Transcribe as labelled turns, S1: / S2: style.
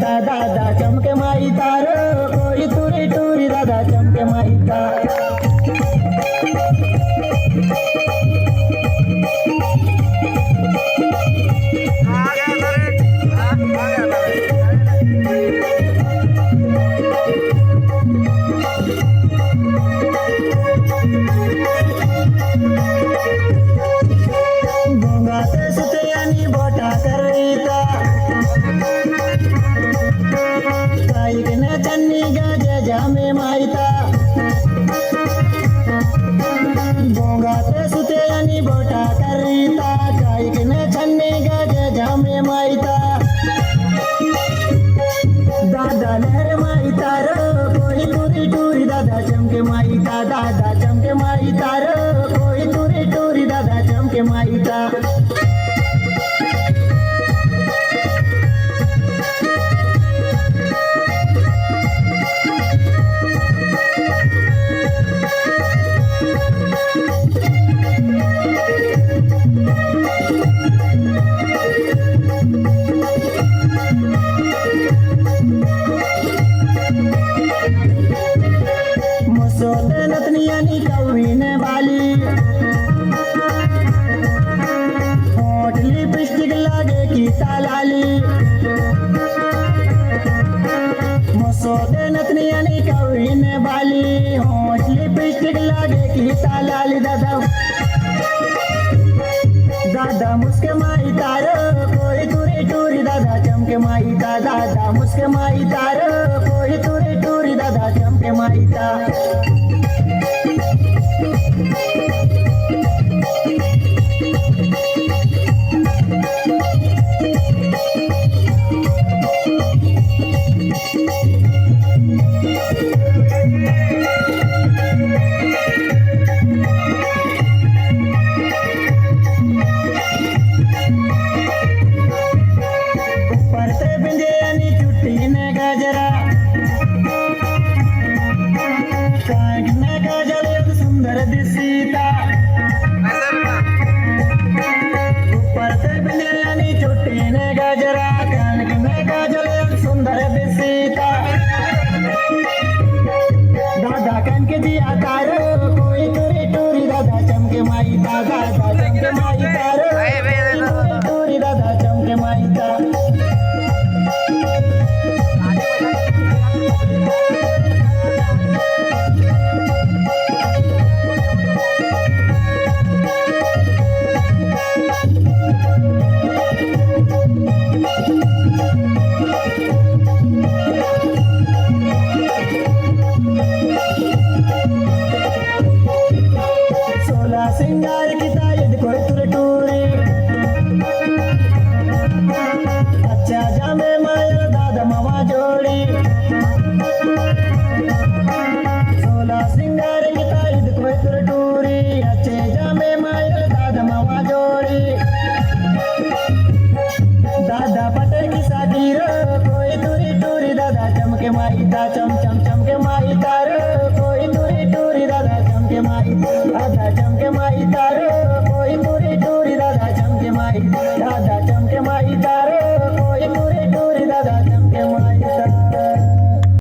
S1: माईता दादा चमके माईता रो कोई तुरी टूरी दादा चमके माईता गोंगाते सुते आणि बोटा करीता काईकने चन्नी गाजे जामे माईता गोंगाते सुते आणि बोटा करीता काईकने चन्नी गाजे जामे माईता दादा लहर माईता रो कोई तुरी टूरी दादा चमके माईता दादा चमके माईता रो कोई तुरी टूरी दादा चमके माईता मुसोते नतनियानी कौवीने वाली होठ लिपस्टिक लागे की तालाली मुसोते नतनियानी कौवीने वाली होठ लिपस्टिक लागे की तालाली दादा दादा मुस्के माई तारो कोई तुरी टूरी दादा चमके माईता दादा मुस्के माई तारो कोई तुरी टूरी दादा चमके माईता परते बिंदे आणि चुट्टीने गजरा कांकने काजल एक सुंदर दिसीता परते बिंदे आणि चुट्टीने गजरा कांकने काजल एक सुंदर दिसीता दादा कनके जी आता रो कोई तुरी टूरी दादा चमके माईता दादा चमके माईता रो टूरी दादा चमके माईता सोला सिंगार की तायद कोई तुर टूरी अच्छा जामे माया दादा मामा जोड़ी सोला सिंगार की तायद कोई तुर टूरी अच्छे जामे माया दादा मामा जोड़ी दादा पटे की साथी रो कोई तुरी टूरी दादा चमके माईता चम चम चमके माईता रो कोई तुरी टूरी दादा चमके माईता